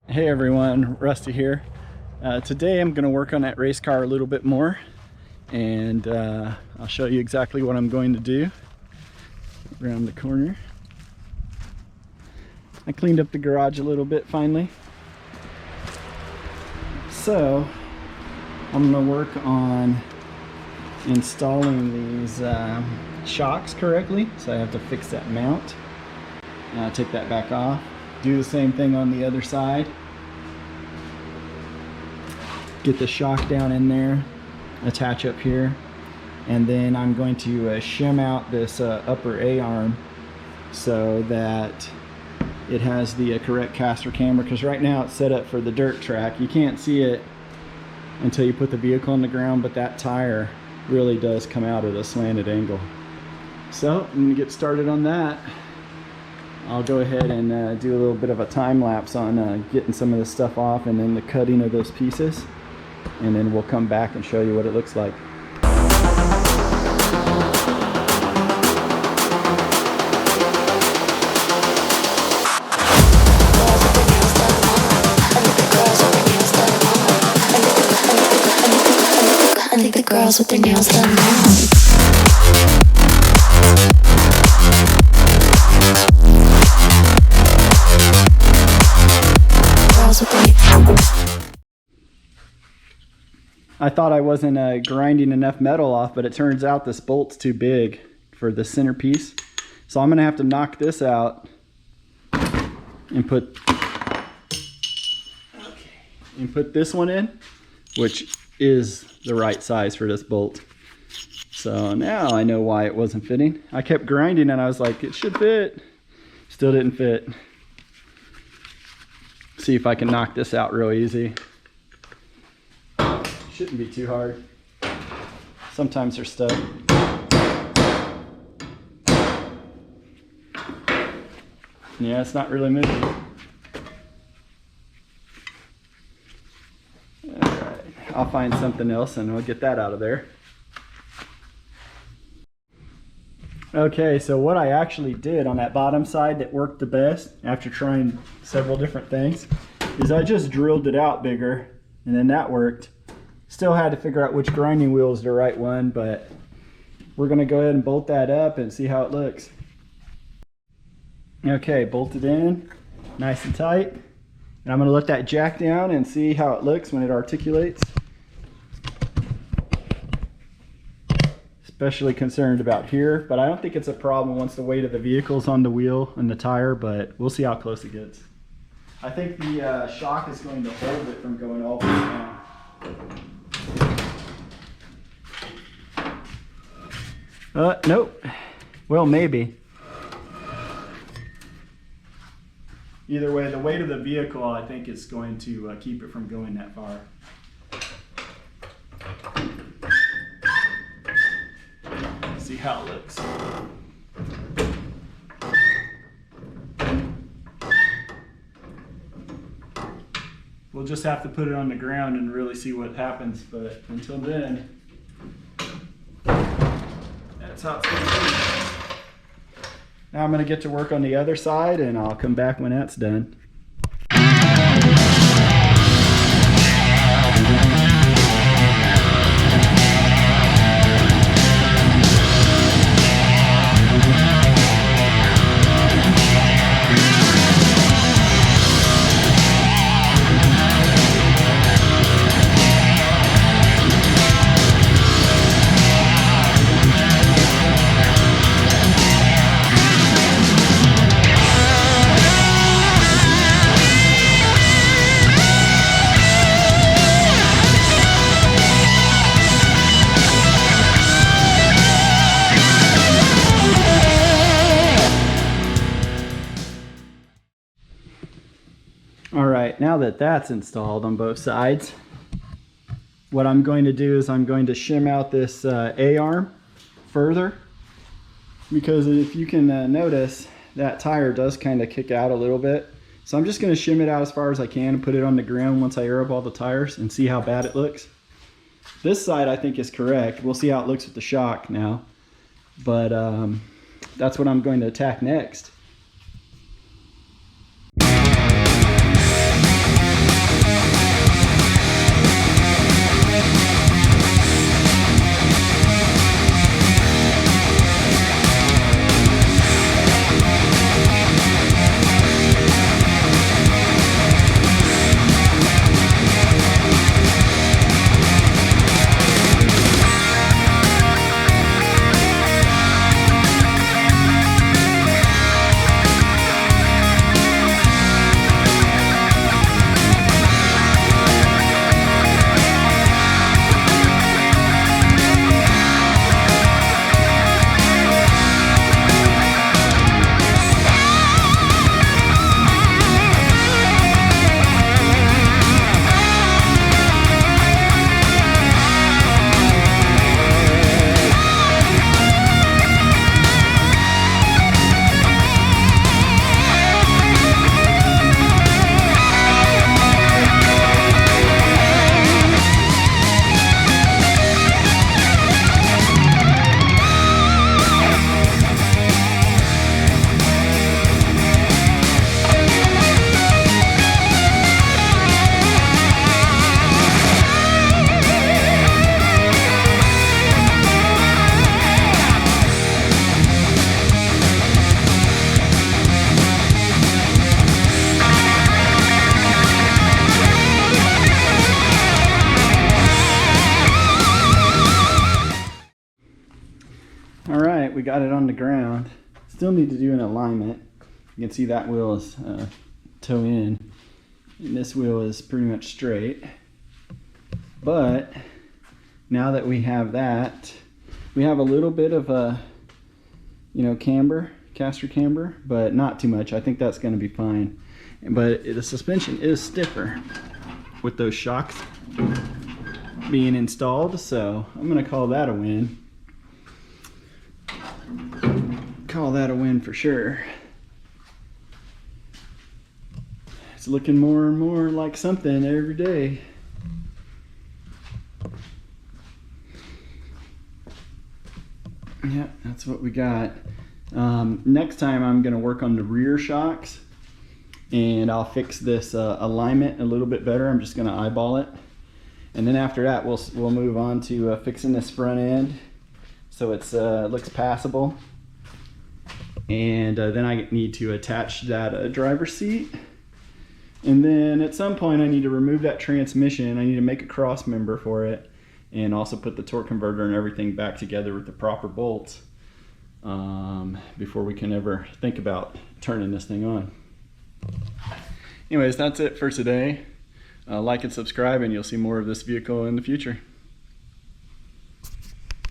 Hey everyone, Rusty here. Today I'm going to work on that race car a little bit more, and I'll show you exactly what I'm going to do. Around the corner. I cleaned up the garage a little bit finally. So I'm going to work on installing these shocks correctly. So I have to fix that mount. Take that back off. Do the same thing on the other side. Get the shock down in there, attach up here, and then I'm going to shim out this upper A-arm so that it has the correct caster camber, because right now it's set up for the dirt track. You can't see it until you put the vehicle on the ground, but that tire really does come out at a slanted angle. So I'm going to get started on that. I'll go ahead and do a little bit of a time lapse on getting some of this stuff off and then the cutting of those pieces, and then we'll come back and show you what it looks like. I think the girls with their nails done now. I thought I wasn't grinding enough metal off, but it turns out this bolt's too big for the centerpiece. So I'm gonna have to knock this out and put this one in, which is the right size for this bolt. So now I know why it wasn't fitting. I kept grinding and I was like, it should fit. Still didn't fit. See if I can knock this out real easy. Shouldn't be too hard. Sometimes they're stuck. Yeah, it's not really moving. Alright, I'll find something else and we'll get that out of there. Okay, so what I actually did on that bottom side that worked the best after trying several different things is I just drilled it out bigger, and then that worked. Still had to figure out which grinding wheel is the right one, but we're going to go ahead and bolt that up and see how it looks. Okay, bolted in nice and tight, and I'm going to let that jack down and see how it looks when it articulates. Especially concerned about here, but I don't think it's a problem once the weight of the vehicle's on the wheel and the tire, but we'll see how close it gets. I think the shock is going to hold it from going all the way down. Nope. Well, maybe. Either way, the weight of the vehicle, I think, is going to keep it from going that far. See how it looks. We'll just have to put it on the ground and really see what happens, but until then, that's how it's going to be. Now I'm going to get to work on the other side, and I'll come back when that's done. Alright, now that that's installed on both sides, what I'm going to do is I'm going to shim out this A-arm further, because if you can notice, that tire does kind of kick out a little bit. So I'm just going to shim it out as far as I can and put it on the ground once I air up all the tires and see how bad it looks. This side I think is correct. We'll see how it looks with the shock now. But that's what I'm going to attack next. got it on the ground. Still need to do an alignment. You can see that wheel is toe in, and this wheel is pretty much straight. But now that we have that, we have a little bit of a, camber, caster camber, but not too much. I think that's going to be fine. But the suspension is stiffer with those shocks being installed, so I'm going to call that a win. Call that a win for sure. It's looking more and more like something every day. Yeah, that's what we got. Next time I'm going to work on the rear shocks, and I'll fix this alignment a little bit better. I'm just going to eyeball it, and then after that we'll move on to fixing this front end so it's looks passable. And then I need to attach that driver's seat, and then at some point I need to remove that transmission. I need to make a cross member for it, and also put the torque converter and everything back together with the proper bolts before we can ever think about turning this thing on. Anyways, that's it for today. Like and subscribe, and you'll see more of this vehicle in the future.